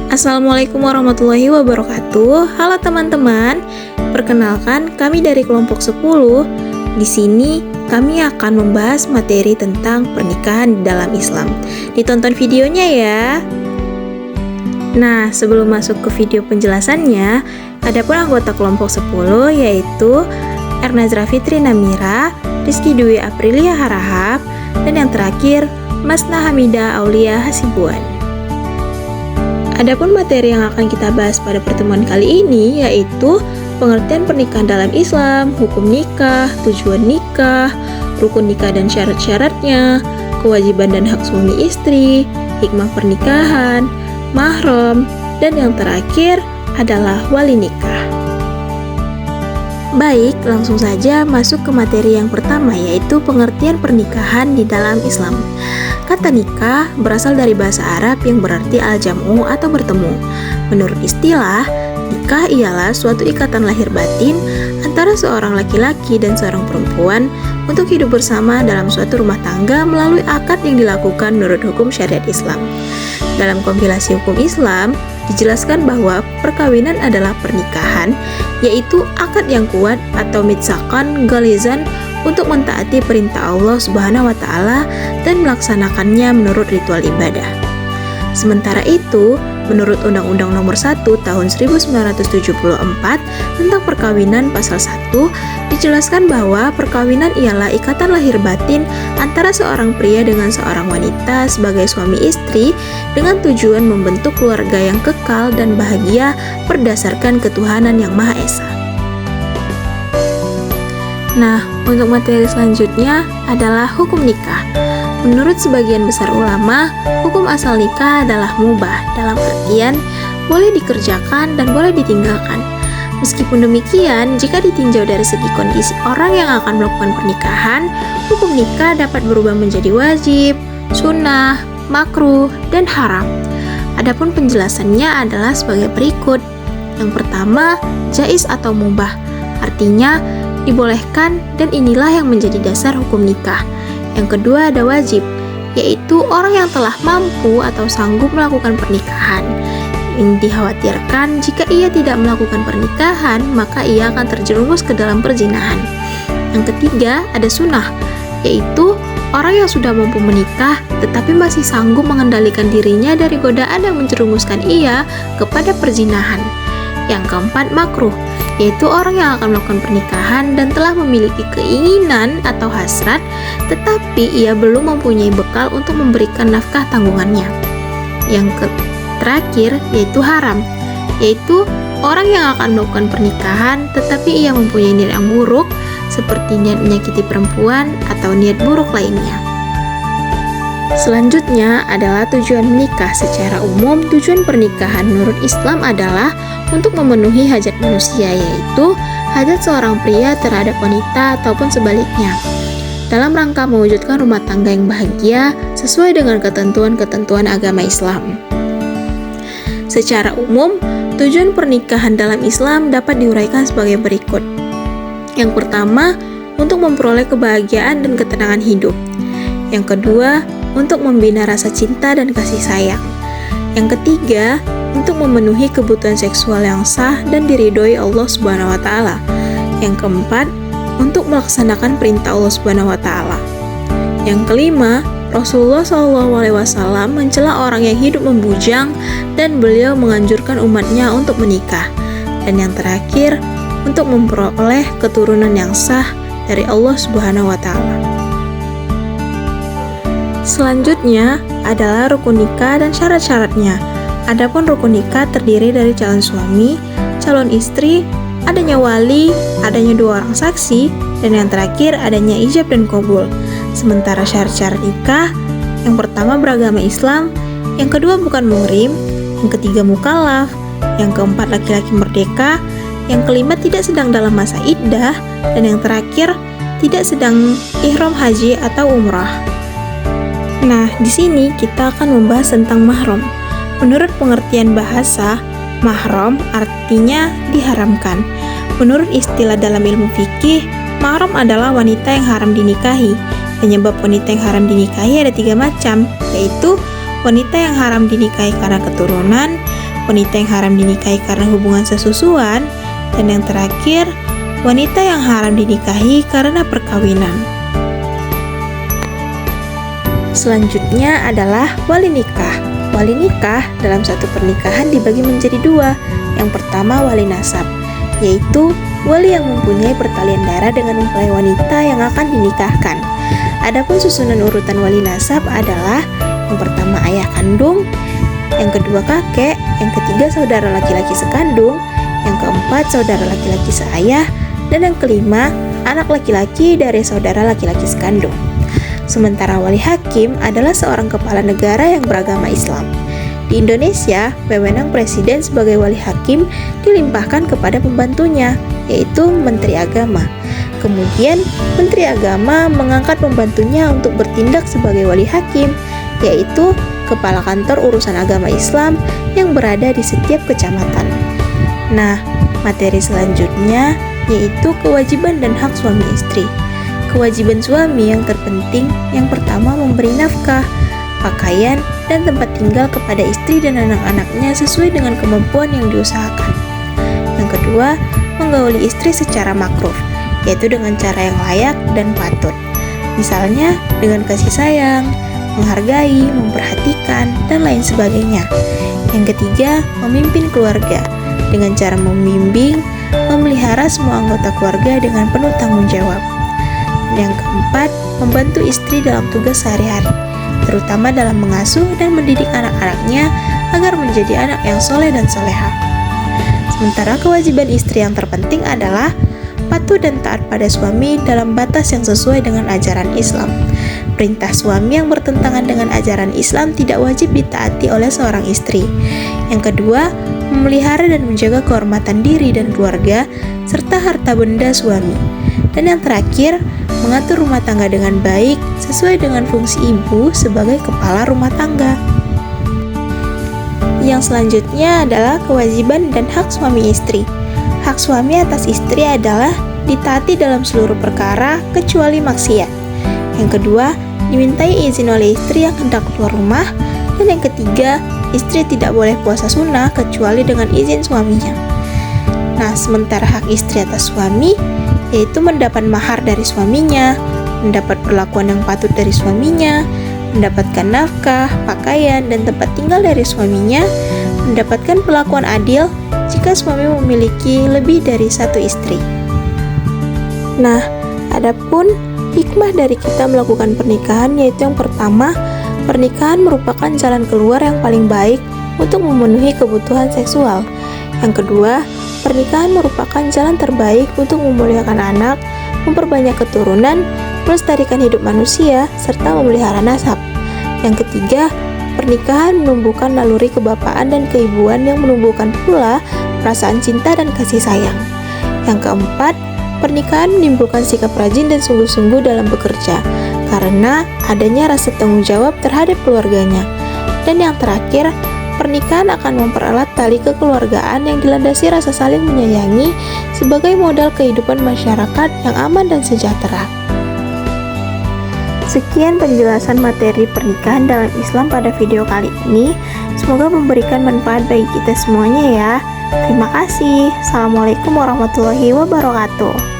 Assalamualaikum warahmatullahi wabarakatuh. Halo teman-teman. Perkenalkan, kami dari kelompok 10. Di sini kami akan membahas materi tentang pernikahan di dalam Islam. Ditonton videonya ya. Nah, sebelum masuk ke video penjelasannya, adapun anggota kelompok 10 yaitu Ernazra Fitri Namira, Rizky Dwi Aprilia Harahap, dan yang terakhir Masna Hamidah Aulia Hasibuan. Adapun materi yang akan kita bahas pada pertemuan kali ini yaitu pengertian pernikahan dalam Islam, hukum nikah, tujuan nikah, rukun nikah dan syarat-syaratnya, kewajiban dan hak suami istri, hikmah pernikahan, mahram, dan yang terakhir adalah wali nikah. Baik, langsung saja masuk ke materi yang pertama yaitu pengertian pernikahan di dalam Islam. Kata nikah berasal dari bahasa Arab yang berarti al-jam'u atau bertemu. Menurut istilah, nikah ialah suatu ikatan lahir batin antara seorang laki-laki dan seorang perempuan untuk hidup bersama dalam suatu rumah tangga melalui akad yang dilakukan menurut hukum syariat Islam. Dalam kompilasi hukum Islam, dijelaskan bahwa perkawinan adalah pernikahan, yaitu akad yang kuat atau mitsaqan galizan untuk mentaati perintah Allah Subhanahu wa Ta'ala dan melaksanakannya menurut ritual ibadah. Sementara itu, menurut Undang-Undang Nomor 1 Tahun 1974 tentang perkawinan pasal 1, dijelaskan bahwa perkawinan ialah ikatan lahir batin antara seorang pria dengan seorang wanita sebagai suami istri dengan tujuan membentuk keluarga yang kekal dan bahagia berdasarkan ketuhanan yang Maha Esa. Nah, untuk materi selanjutnya adalah hukum nikah. Menurut sebagian besar ulama, hukum asal nikah adalah mubah, dalam artian boleh dikerjakan dan boleh ditinggalkan. Meskipun demikian, jika ditinjau dari segi kondisi orang yang akan melakukan pernikahan, hukum nikah dapat berubah menjadi wajib, sunnah, makruh, dan haram. Adapun penjelasannya adalah sebagai berikut. Yang pertama, jaiz atau mubah, artinya dibolehkan dan inilah yang menjadi dasar hukum nikah. Yang kedua ada wajib, yaitu orang yang telah mampu atau sanggup melakukan pernikahan. Yang dikhawatirkan jika ia tidak melakukan pernikahan, maka ia akan terjerumus ke dalam perzinahan. Yang ketiga ada sunnah, yaitu orang yang sudah mampu menikah tetapi masih sanggup mengendalikan dirinya dari godaan yang menjerumuskan ia kepada perzinahan. Yang keempat makruh, yaitu orang yang akan melakukan pernikahan dan telah memiliki keinginan atau hasrat tetapi ia belum mempunyai bekal untuk memberikan nafkah tanggungannya. Yang terakhir yaitu haram, yaitu orang yang akan melakukan pernikahan tetapi ia mempunyai niat yang buruk seperti niat menyakiti perempuan atau niat buruk lainnya. Selanjutnya adalah tujuan menikah. Secara umum, tujuan pernikahan menurut Islam adalah untuk memenuhi hajat manusia, yaitu hajat seorang pria terhadap wanita ataupun sebaliknya, dalam rangka mewujudkan rumah tangga yang bahagia sesuai dengan ketentuan-ketentuan agama Islam. Secara umum, tujuan pernikahan dalam Islam dapat diuraikan sebagai berikut. Yang pertama, untuk memperoleh kebahagiaan dan ketenangan hidup. Yang kedua, untuk membina rasa cinta dan kasih sayang. Yang ketiga, untuk memenuhi kebutuhan seksual yang sah dan diridhoi Allah Subhanahu wa Ta'ala. Yang keempat, untuk melaksanakan perintah Allah Subhanahu wa Ta'ala. Yang kelima, Rasulullah SAW mencela orang yang hidup membujang dan beliau menganjurkan umatnya untuk menikah. Dan yang terakhir, untuk memperoleh keturunan yang sah dari Allah Subhanahu wa Ta'ala. Selanjutnya adalah rukun nikah dan syarat-syaratnya. Adapun rukun nikah terdiri dari calon suami, calon istri, adanya wali, adanya 2 orang saksi, dan yang terakhir adanya ijab dan qabul. Sementara syarat-syarat nikah, yang pertama beragama Islam, yang kedua bukan muhrim, yang ketiga mukallaf, yang keempat laki-laki merdeka, yang kelima tidak sedang dalam masa iddah, dan yang terakhir tidak sedang ihram haji atau umrah. Nah, di sini kita akan membahas tentang mahram. Menurut pengertian bahasa, mahram artinya diharamkan. Menurut istilah dalam ilmu fikih, mahram adalah wanita yang haram dinikahi. Penyebab wanita yang haram dinikahi ada 3 macam, yaitu wanita yang haram dinikahi karena keturunan, wanita yang haram dinikahi karena hubungan sesusuan, dan yang terakhir, wanita yang haram dinikahi karena perkawinan. Selanjutnya adalah wali nikah. Wali nikah dalam satu pernikahan dibagi menjadi dua. Yang pertama wali nasab, yaitu wali yang mempunyai pertalian darah dengan mempelai wanita yang akan dinikahkan. Adapun susunan urutan wali nasab adalah yang pertama ayah kandung, yang kedua kakek, yang ketiga saudara laki-laki sekandung, yang keempat saudara laki-laki seayah, dan yang kelima anak laki-laki dari saudara laki-laki sekandung. Sementara wali hakim adalah seorang kepala negara yang beragama Islam. Di Indonesia, wewenang presiden sebagai wali hakim dilimpahkan kepada pembantunya, yaitu Menteri Agama. Kemudian, Menteri Agama mengangkat pembantunya untuk bertindak sebagai wali hakim, yaitu Kepala Kantor Urusan Agama Islam yang berada di setiap kecamatan. Nah, materi selanjutnya yaitu kewajiban dan hak suami istri. Kewajiban suami yang terpenting yang pertama memberi nafkah, pakaian, dan tempat tinggal kepada istri dan anak-anaknya sesuai dengan kemampuan yang diusahakan. Yang kedua, menggauli istri secara makruf, yaitu dengan cara yang layak dan patut. Misalnya dengan kasih sayang, menghargai, memperhatikan, dan lain sebagainya. Yang ketiga, memimpin keluarga dengan cara membimbing, memelihara semua anggota keluarga dengan penuh tanggung jawab. Yang keempat, membantu istri dalam tugas sehari-hari, terutama dalam mengasuh dan mendidik anak-anaknya agar menjadi anak yang soleh dan soleha. Sementara kewajiban istri yang terpenting adalah patuh dan taat pada suami dalam batas yang sesuai dengan ajaran Islam. Perintah suami yang bertentangan dengan ajaran Islam tidak wajib ditaati oleh seorang istri. Yang kedua, memelihara dan menjaga kehormatan diri dan keluarga, serta harta benda suami. Dan yang terakhir, mengatur rumah tangga dengan baik sesuai dengan fungsi ibu sebagai kepala rumah tangga. Yang selanjutnya adalah kewajiban dan hak suami istri. Hak suami atas istri adalah ditaati dalam seluruh perkara kecuali maksiat. Yang kedua, dimintai izin oleh istri yang hendak keluar rumah. Dan yang ketiga, istri tidak boleh puasa sunnah kecuali dengan izin suaminya. Nah, sementara hak istri atas suami yaitu mendapat mahar dari suaminya, mendapat perlakuan yang patut dari suaminya, mendapatkan nafkah, pakaian, dan tempat tinggal dari suaminya, mendapatkan perlakuan adil jika suami memiliki lebih dari satu istri. Nah, adapun hikmah dari kita melakukan pernikahan yaitu yang pertama, pernikahan merupakan jalan keluar yang paling baik untuk memenuhi kebutuhan seksual. Yang kedua, pernikahan merupakan jalan terbaik untuk memuliakan anak, memperbanyak keturunan, melestarikan hidup manusia, serta memelihara nasab. Yang ketiga, pernikahan menumbuhkan naluri kebapaan dan keibuan yang menumbuhkan pula perasaan cinta dan kasih sayang. Yang keempat, pernikahan menimbulkan sikap rajin dan sungguh-sungguh dalam bekerja, karena adanya rasa tanggung jawab terhadap keluarganya. Dan yang terakhir, pernikahan akan mempererat tali kekeluargaan yang dilandasi rasa saling menyayangi sebagai modal kehidupan masyarakat yang aman dan sejahtera. Sekian penjelasan materi pernikahan dalam Islam pada video kali ini. Semoga memberikan manfaat bagi kita semuanya ya. Terima kasih. Assalamualaikum warahmatullahi wabarakatuh.